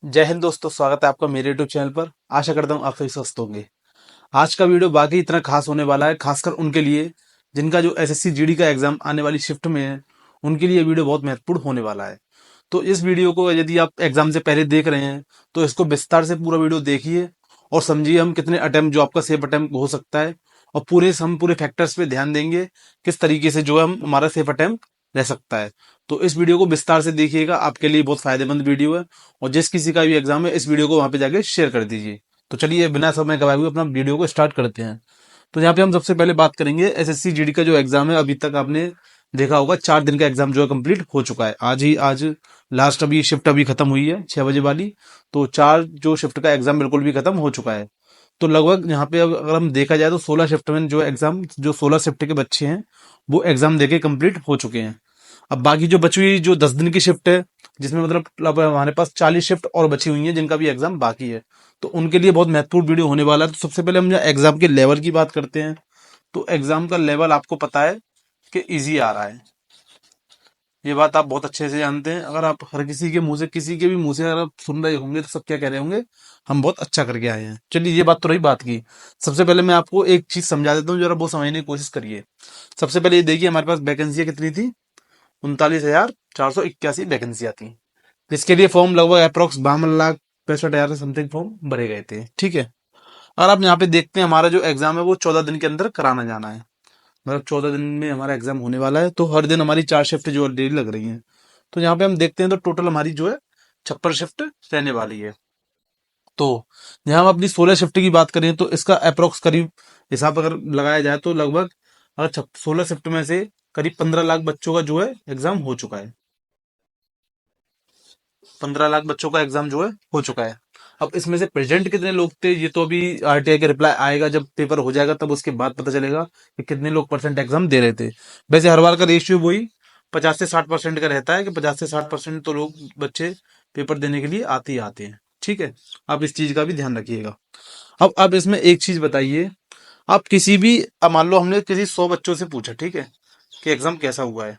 जय हिंद दोस्तों, स्वागत है आपका मेरे यूट्यूब चैनल पर। आशा करता हूँ आप सभी स्वस्थ होंगे। आज का वीडियो वाकई इतना खास होने वाला है, खासकर उनके लिए जिनका जो एसएससी जीडी का एग्जाम आने वाली शिफ्ट में है। उनके लिए वीडियो बहुत महत्वपूर्ण होने वाला है। तो इस वीडियो को यदि आप एग्जाम से पहले देख रहे हैं तो इसको विस्तार से पूरा वीडियो देखिए और समझिए हम कितने अटेम्प्ट जो आपका सेफ अटेम्प्ट हो सकता है, और हम पूरे फैक्टर्स पे ध्यान देंगे किस तरीके से जो है हम हमारा सेफ अटेम्प्ट रह सकता है। तो इस वीडियो को विस्तार से देखिएगा, आपके लिए बहुत फायदेमंद वीडियो है। और जिस किसी का भी एग्जाम है इस वीडियो को वहां पे जाके शेयर कर दीजिए। तो चलिए बिना समय गवाए हुए अपना वीडियो को स्टार्ट करते हैं। तो यहाँ पे हम सबसे पहले बात करेंगे एसएससी जीडी का जो एग्जाम है। अभी तक आपने देखा होगा 4 दिन का एग्जाम जो है कंप्लीट हो चुका है। आज लास्ट अभी शिफ्ट अभी खत्म हुई है 6 बजे वाली। तो चार जो शिफ्ट का एग्जाम बिल्कुल भी खत्म हो चुका है। तो लगभग यहाँ पे अगर हम देखा जाए तो 16 शिफ्ट में जो एग्जाम जो 16 शिफ्ट के बच्चे हैं वो एग्जाम देके कंप्लीट हो चुके हैं। अब बाकी जो बची हुई जो 10 दिन की शिफ्ट है, जिसमें मतलब अब हमारे पास 40 शिफ्ट और बची हुई हैं जिनका भी एग्जाम बाकी है। तो उनके लिए बहुत महत्वपूर्ण वीडियो होने वाला है। तो सबसे पहले हम एग्जाम के लेवल की बात करते हैं। तो एग्जाम का लेवल आपको पता है कि इजी आ रहा है। ये बात आप बहुत अच्छे से जानते हैं। अगर आप हर किसी के मुंह से, किसी के भी मुंह से अगर आप सुन रहे होंगे तो सब क्या कह रहे होंगे, हम बहुत अच्छा करके आए हैं। चलिए ये बात तो रही बात की। सबसे पहले मैं आपको एक चीज समझा देता हूँ, जरा वो समझने की कोशिश करिए। सबसे पहले ये देखिए हमारे पास वैकेंसियां कितनी थी। 39,481 वैकेंसियां थी। इसके लिए फॉर्म लगभग अप्रोक्स 52,65,000 से समथिंग फॉर्म भरे गए थे। ठीक है। और आप यहाँ पे देखते हैं हमारा जो एग्जाम है वो 14 दिन के अंदर कराना जाना है। मतलब 14 दिन में हमारा एग्जाम होने वाला है। तो हर दिन हमारी 4 शिफ्ट जो डेली लग रही हैं। तो यहाँ पे हम देखते हैं तो टोटल हमारी जो है 56 शिफ्ट रहने वाली है। तो यहाँ हम अपनी 16 शिफ्ट की बात करें तो इसका अप्रोक्स करीब हिसाब अगर लगाया जाए तो लगभग अगर 16 शिफ्ट में से करीब 15 लाख बच्चों का जो है एग्जाम हो चुका है। 15 लाख बच्चों का एग्जाम जो है हो चुका है। अब इसमें से प्रेजेंट कितने लोग थे ये तो अभी आरटीआई का रिप्लाई आएगा, जब पेपर हो जाएगा तब उसके बाद पता चलेगा कि कितने लोग परसेंट एग्जाम दे रहे थे। वैसे हर बार का रेशियो वही 50 से 60% का रहता है कि 50 से 60% तो लोग बच्चे पेपर देने के लिए आते ही आते हैं। ठीक है। आप इस चीज का भी ध्यान रखिएगा। अब इसमें एक चीज बताइए। आप किसी भी, अब मान लो हमने किसी 100 बच्चों से पूछा, ठीक है, कि एग्जाम कैसा हुआ है।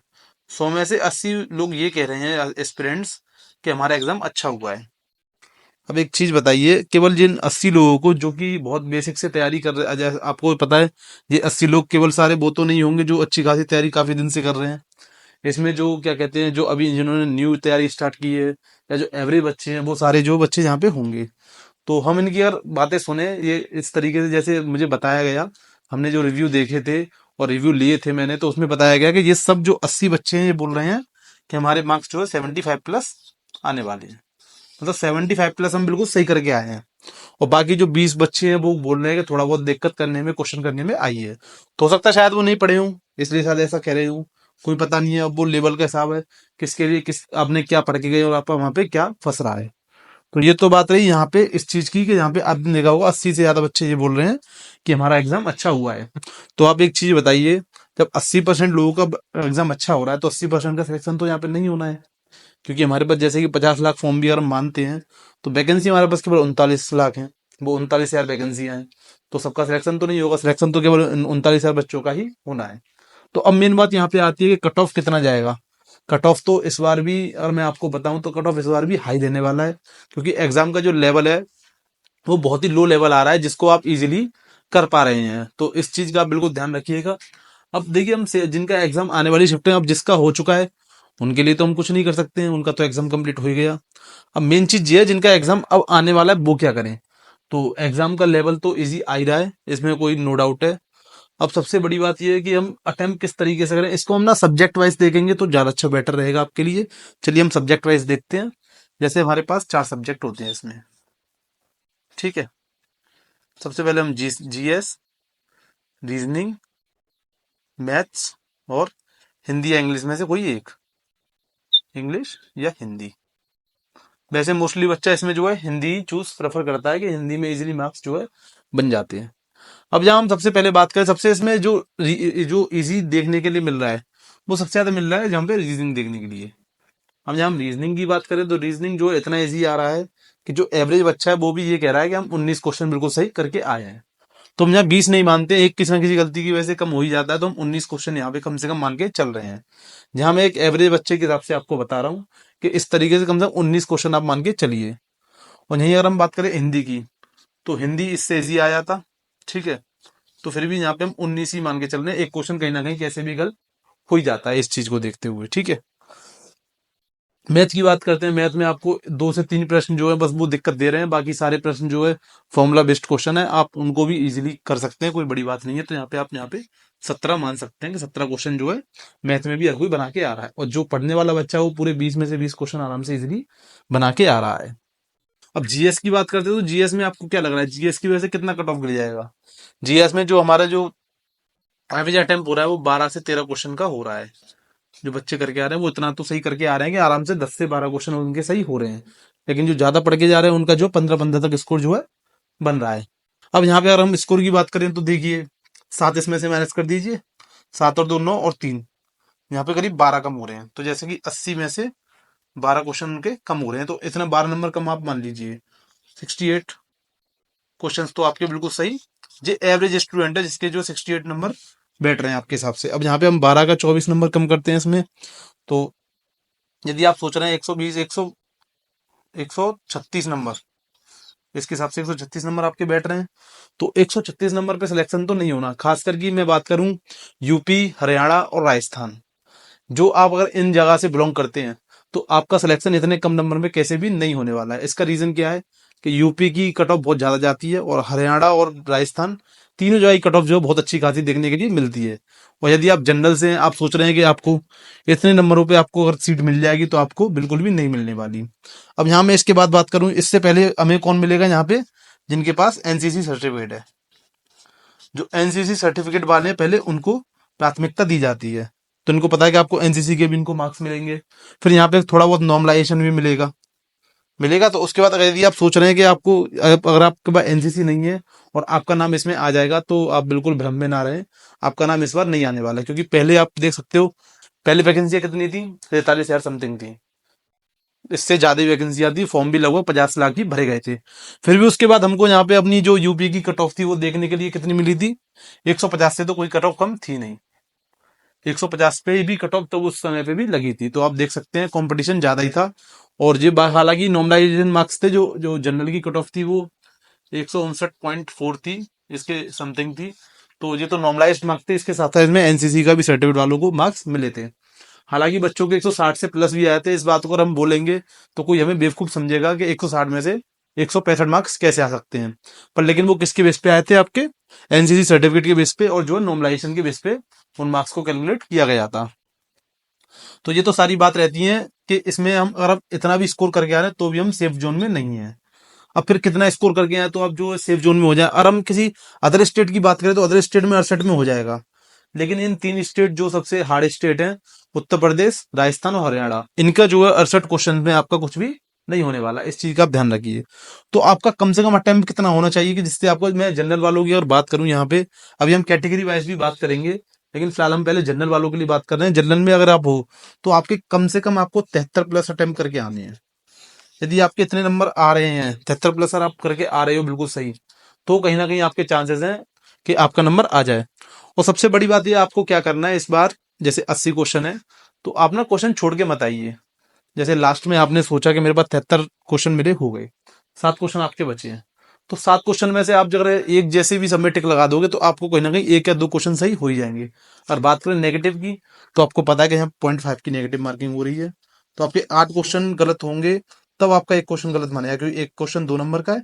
100 में से 80 लोग ये कह रहे हैं एस्पिरेंट्स कि हमारा एग्जाम अच्छा हुआ है। अब एक चीज बताइए, केवल जिन 80 लोगों को जो कि बहुत बेसिक से तैयारी कर रहे हैं, जैसे आपको पता है ये 80 लोग केवल सारे वो तो नहीं होंगे जो अच्छी खासी तैयारी काफी दिन से कर रहे हैं। इसमें जो क्या कहते हैं, जो अभी जिन्होंने न्यू तैयारी स्टार्ट की है या जो एवरेज बच्चे हैं, वो सारे जो बच्चे यहाँ पे होंगे। तो हम इनकी अगर बातें सुने ये इस तरीके से जैसे मुझे बताया गया, हमने जो रिव्यू देखे थे और रिव्यू लिए थे मैंने, तो उसमें बताया गया कि ये सब जो 80 बच्चे हैं ये बोल रहे हैं कि हमारे मार्क्स जो है 75+ आने वाले हैं। मतलब 75+ हम बिल्कुल सही करके आए हैं। और बाकी जो 20 बच्चे हैं वो बोल रहे हैं कि थोड़ा बहुत दिक्कत करने में, क्वेश्चन करने में आई है। तो हो सकता है शायद वो नहीं पढ़े हों, इसलिए शायद ऐसा कह रहे हूँ। कोई पता नहीं है, अब वो लेवल का हिसाब है किसके लिए किस आपने क्या पढ़ के गए और आपका वहां पे क्या फंस रहा है। तो ये तो बात रही यहाँ पे इस चीज की कि यहाँ पे आपने देखा होगा 80 से ज्यादा बच्चे ये बोल रहे हैं कि हमारा एग्जाम अच्छा हुआ है। तो आप एक चीज बताइए, जब 80% लोगों का एग्जाम अच्छा हो रहा है तो 80% का सिलेक्शन तो यहाँ पे नहीं होना है। क्योंकि हमारे पास जैसे कि 50 लाख फॉर्म भी अगर हम मानते हैं तो वैकेंसी हमारे पास केवल 39 लाख है। वो 39,000 वैकेंसियां हैं। तो सबका सिलेक्शन तो नहीं होगा, सिलेक्शन तो केवल 39,000 बच्चों का ही होना है। तो अब मेन बात यहाँ पे आती है कि कट ऑफ कितना जाएगा। कट ऑफ तो इस बार भी अगर मैं आपको बताऊं तो कट ऑफ इस बार भी हाई देने वाला है। क्योंकि एग्जाम का जो लेवल है वो बहुत ही लो लेवल आ रहा है जिसको आप इजीली कर पा रहे हैं। तो इस चीज का आप बिल्कुल ध्यान रखिएगा। अब देखिए जिनका एग्जाम आने वाली शिफ्ट है, अब जिसका हो चुका है उनके लिए तो हम कुछ नहीं कर सकते हैं, उनका तो एग्जाम कंप्लीट हो ही गया। अब मेन चीज ये है जिनका एग्जाम अब आने वाला है वो क्या करें। तो एग्जाम का लेवल तो इजी आ ही रहा है, इसमें कोई नो डाउट है। अब सबसे बड़ी बात यह है कि हम अटेम्प्ट किस तरीके से करें। इसको हम ना सब्जेक्ट वाइज देखेंगे तो ज्यादा अच्छा बेटर रहेगा आपके लिए। चलिए हम सब्जेक्ट वाइज देखते हैं। जैसे हमारे पास 4 सब्जेक्ट होते हैं इसमें। ठीक है। सबसे पहले हम जीएस, रीजनिंग, मैथ्स और हिंदी या इंग्लिश में से कोई एक, इंग्लिश या हिंदी। वैसे मोस्टली बच्चा इसमें जो है हिंदी चूज प्रेफर करता है कि हिंदी में इजीली मार्क्स जो है बन जाते हैं। अब जहाँ हम सबसे पहले बात करें, सबसे इसमें जो इजी देखने के लिए मिल रहा है वो सबसे ज्यादा मिल रहा है जहाँ पे रीजनिंग देखने के लिए। अब जहाँ हम रीजनिंग की बात करें तो रीजनिंग जो है इतना इजी आ रहा है कि जो एवरेज बच्चा है वो भी ये कह रहा है कि हम 19 क्वेश्चन बिल्कुल सही करके आए हैं। तो हम यहाँ 20 नहीं मानते, एक किसी न किसी गलती की वजह से कम हो ही जाता है, तो हम 19 क्वेश्चन यहाँ पे कम से कम मान के चल रहे हैं। जहां मैं एक एवरेज बच्चे के हिसाब से आपको बता रहा हूँ कि इस तरीके से कम 19 क्वेश्चन आप मान के चलिए। और यहीं अगर हम बात करें हिंदी की, तो हिंदी इससे इजी आया था, ठीक है। तो फिर भी यहाँ पे हम 19 ही मान के चल रहे हैं, एक क्वेश्चन कहीं ना कहीं कैसे भी गलत हो ही जाता है इस चीज को देखते हुए, ठीक है। मैथ की बात करते हैं। मैथ में आपको 2 से 3 प्रश्न जो है बस वो दिक्कत दे रहे हैं, बाकी सारे प्रश्न जो है फॉर्मूला बेस्ड क्वेश्चन है, आप उनको भी इजीली कर सकते हैं, कोई बड़ी बात नहीं है। तो यहाँ पे 17 मान सकते हैं कि 17 क्वेश्चन जो है मैथ में भी हर कोई बना के आ रहा है, और जो पढ़ने वाला बच्चा है वो पूरे 20 में से 20 क्वेश्चन आराम से इजीली बना के आ रहा है। अब जीएस की बात करते हैं, तो जीएस में आपको क्या लग रहा है, जीएस की वजह से कितना कट ऑफ गिर जाएगा? जीएस में जो हमारा जो एवरेज अटेम्प्ट हो रहा है वो 12 से 13 क्वेश्चन का हो रहा है। जो बच्चे करके आ रहे हैं वो इतना तो सही करके आ रहे हैं कि आराम से 10 से 12 क्वेश्चन उनके सही हो रहे हैं। लेकिन जो ज्यादा पढ़ के जा रहे हैं उनका जो 15-15 तक स्कोर जो है बन रहा है। अब यहाँ पे अगर हम स्कोर की बात करें तो देखिए, 7 इसमें से माइनस कर दीजिए, 7 और 2 9 और 3, यहाँ पे करीब 12 कम हो रहे हैं। तो जैसे कि 80 में से 12 क्वेश्चन उनके कम हो रहे हैं, तो इतना 12 नंबर कम आप मान लीजिए, 68 क्वेश्चंस तो आपके बिल्कुल सही। ये एवरेज स्टूडेंट है जिसके जो 68 नंबर बैठ रहे हैं आपके हिसाब से। अब यहाँ पे हम 12 का 24 नंबर कम करते हैं इसमें, तो यदि आप सोच रहे हैं 120 136 नंबर, इसके हिसाब से 136 नंबर आपके बैठ रहे हैं, तो 136 नंबर पे सिलेक्शन तो नहीं होना। खास करके मैं बात करूं यूपी, हरियाणा और राजस्थान, जो आप अगर इन जगह से बिलोंग करते हैं तो आपका सिलेक्शन इतने कम नंबर में कैसे भी नहीं होने वाला है। इसका रीजन क्या है कि यूपी की कट ऑफ बहुत ज्यादा जाती है, और हरियाणा और राजस्थान तीनों जगह की कट ऑफ जो है बहुत अच्छी खासी देखने के लिए मिलती है। और यदि आप जनरल से हैं, आप सोच रहे हैं कि आपको इतने नंबरों पे आपको अगर सीट मिल जाएगी, तो आपको बिल्कुल भी नहीं मिलने वाली। अब यहाँ मैं इसके बाद बात करूं, इससे पहले हमें कौन मिलेगा यहाँ पे, जिनके पास एनसीसी सर्टिफिकेट है। जो एनसीसी सर्टिफिकेट वाले हैं पहले उनको प्राथमिकता दी जाती है, तो इनको पता है कि आपको एनसीसी के भी इनको मार्क्स मिलेंगे। फिर यहाँ पे थोड़ा बहुत नॉर्मलाइजेशन भी मिलेगा मिलेगा तो उसके बाद अगर यदि आप सोच रहे हैं कि आपको अगर आपके पास एनसीसी नहीं है और आपका नाम इसमें आ जाएगा, तो आप बिल्कुल भ्रम में ना रहें, आपका नाम इस बार नहीं आने वाला है। क्योंकि पहले आप देख सकते हो, पहले वैकेंसियां कितनी थी, 43,000 समथिंग थी, इससे ज्यादा वैकेंसियां थी, फॉर्म भी लगभग 50 लाख ही भरे गए थे। फिर भी उसके बाद हमको यहाँ पे अपनी जो यूपी की कट ऑफ थी वो देखने के लिए कितनी मिली थी, 150 से तो कोई कट ऑफ कम थी नहीं, 150 पे भी कट ऑफ तो उस समय पे भी लगी थी। तो आप देख सकते हैं कंपटीशन ज्यादा ही था। और ये हालांकि नॉर्मलाइजेशन मार्क्स थे, जो जो जनरल की कट ऑफ थी वो 159.4 थी, इसके समथिंग थी। तो ये तो नॉर्मलाइज्ड मार्क्स थे, इसके साथ साथ इसमें एनसीसी का भी सर्टिफिकेट वालों को मार्क्स मिले थे। हालांकि बच्चों के 160 से प्लस भी आए थे। इस बात को अगर हम बोलेंगे तो कोई हमें बेवकूफ समझेगा कि 160 में से 165 मार्क्स कैसे आ सकते हैं। पर लेकिन वो किसके बेस पे आए थे, आपके एनसीसी सर्टिफिकेट के बेस पे, और जो है नॉर्मलाइजेशन के बेस पे उन मार्क्स को कैलकुलेट किया गया था। तो ये तो सारी बात रहती है कि इसमें हम अगर आप इतना भी स्कोर करके आ रहे हैं तो भी हम सेफ जोन में नहीं है। अब फिर कितना स्कोर करके आए तो अब जो सेफ जोन में हो जाए। और हम किसी अदर स्टेट की बात करें तो अदर स्टेट में 68 में हो जाएगा। लेकिन इन 3 स्टेट जो सबसे हार्ड स्टेट हैं, उत्तर प्रदेश, राजस्थान और हरियाणा, इनका जो है 68 क्वेश्चन में आपका कुछ भी नहीं होने वाला। इस चीज का आप ध्यान रखिए। तो आपका कम से कम अटेम्प्ट कितना होना चाहिए कि जिससे आपको, मैं जनरल वालों की और बात करूं यहाँ पे, अभी हम कैटेगरी वाइज भी बात करेंगे, लेकिन फिलहाल हम पहले जनरल वालों के लिए बात कर रहे हैं। जनरल में अगर आप हो तो आपके कम से कम आपको 73 प्लस अटेम्प्ट करके आने हैं। यदि आपके इतने नंबर आ रहे हैं, 73 प्लस अगर आप करके आ रहे हो बिल्कुल सही, तो कहीं ना कहीं आपके चांसेस हैं कि आपका नंबर आ जाए। और सबसे बड़ी बात ये, आपको क्या करना है इस बार, जैसे 80 क्वेश्चन है तो आप ना क्वेश्चन छोड़ के मत आइए। जैसे लास्ट में आपने सोचा कि मेरे पास 73 क्वेश्चन मेरे हो गए, 7 क्वेश्चन आपके बचे हैं, तो 7 क्वेश्चन में से आप अगर एक जैसे भी सब में टिक लगा दोगे तो आपको कहीं ना कहीं 1 या 2 क्वेश्चन सही हो ही जाएंगे। और बात करें नेगेटिव की, तो आपको पता है कि यहाँ 0.5 की नेगेटिव मार्किंग हो रही है, तो आपके 8 क्वेश्चन गलत होंगे, तब आपका 1 क्वेश्चन गलत मानेगा, क्योंकि 1 क्वेश्चन 2 नंबर का है।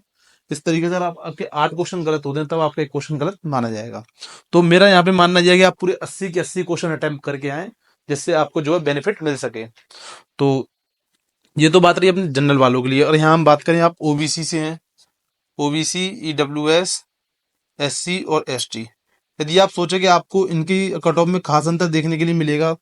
इस तरीके से अगर आप आपके 8 क्वेश्चन गलत होते हैं तब आपका 1 क्वेश्चन गलत माना जाएगा। तो मेरा यहाँ पे मानना यह है कि आप पूरे 80 के 80 क्वेश्चन अटेम्प्ट करके आए, जिससे आपको जो है बेनिफिट मिल सके। तो ये तो बात रही अपने जनरल वालों के लिए। और यहाँ हम बात करें, आप ओबीसी से हैं, ओबीसी, ईडब्ल्यूएस, एससी और एसटी, यदि आप सोचे कि आपको इनकी कट ऑफ में खास अंतर देखने के लिए मिलेगा,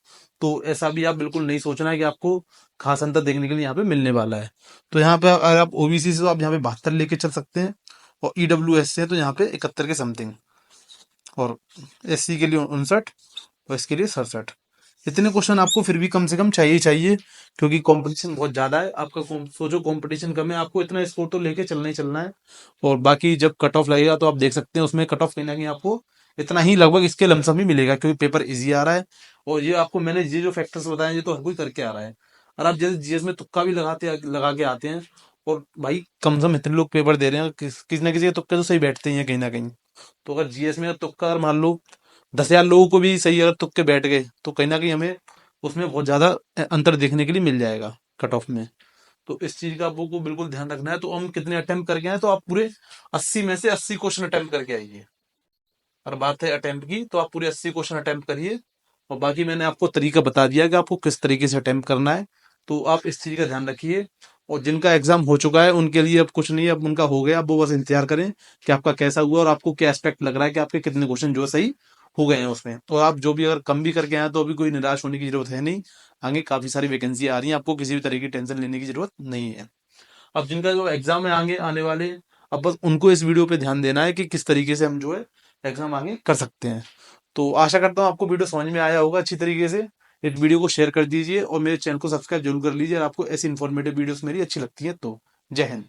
तो ऐसा भी आप बिल्कुल नहीं सोचना है कि आपको खास अंतर देखने के लिए यहाँ पे मिलने वाला है। तो यहाँ पे अगर आप ओबीसी से, तो आप यहाँ पे 72 लेके चल सकते हैं, और ईडब्ल्यूएस से तो यहाँ पे 71 के समथिंग, और एससी के लिए 59, और इसके लिए 67। इतने क्वेश्चन आपको फिर भी कम से कम चाहिए ही चाहिए, क्योंकि कंपटीशन बहुत ज्यादा है। आपका सोचो कंपटीशन कम है, आपको इतना स्कोर तो लेके चलना ही चलना है। और बाकी जब कट ऑफ लगेगा तो आप देख सकते हैं उसमें कट ऑफ कहीं ना कहीं आपको इतना ही लगभग इसके लमसम ही मिलेगा, क्योंकि पेपर इजी आ रहा है। और ये आपको मैंने ये जो फैक्टर्स बताए ये तो हर कोई करके आ रहा है। और आप जैसे जीएस में तुक्का भी लगा के आते हैं, और भाई कम से कम इतने लोग पेपर दे रहे हैं, किसी ना किसी के तुक्के तो सही बैठते ही हैं कहीं ना कहीं। तो अगर जीएस में तुक्का अगर मान लो 10,000 लोगों को भी सही अगर तुक्के बैठ गए तो कहीं ना कहीं हमें उसमें बहुत ज्यादा अंतर देखने के लिए मिल जाएगा कट ऑफ में। तो इस चीज का आपको बिल्कुल ध्यान रखना है। तो हम कितने अटेम्प्ट करके आए, तो आप पूरे 80 में से 80 क्वेश्चन अटेम्प्ट करके आइए। और बात है अटेम्प्ट की, तो आप पूरे 80 क्वेश्चन अटेम्प्ट करिए। और बाकी मैंने आपको तरीका बता दिया कि आपको किस तरीके से अटेम्प्ट करना है। तो आप इस चीज का ध्यान रखिए। और जिनका एग्जाम हो चुका है उनके लिए अब कुछ नहीं है, अब उनका हो गया, अब वो बस इंतजार करें कि आपका कैसा हुआ और आपको क्या एस्पेक्ट लग रहा है कि आपके कितने क्वेश्चन जो है सही हो गए हैं उसमें। और आप जो भी अगर कम भी करके आए तो अभी कोई निराश होने की जरूरत है नहीं। आगे काफी सारी वैकेंसी आ रही है, आपको किसी भी तरह की टेंशन लेने की जरूरत नहीं है। अब जिनका जो एग्जाम है आगे आने वाले, अब बस उनको इस वीडियो पे ध्यान देना है कि किस तरीके से हम जो है एग्जाम आगे कर सकते हैं। तो आशा करता हूँ आपको वीडियो समझ में आया होगा अच्छी तरीके से। इस वीडियो को शेयर कर दीजिए और मेरे चैनल को सब्सक्राइब जरूर कर लीजिए, और आपको ऐसी इन्फॉर्मेटिव वीडियोस मेरी अच्छी लगती है तो। जय हिंद।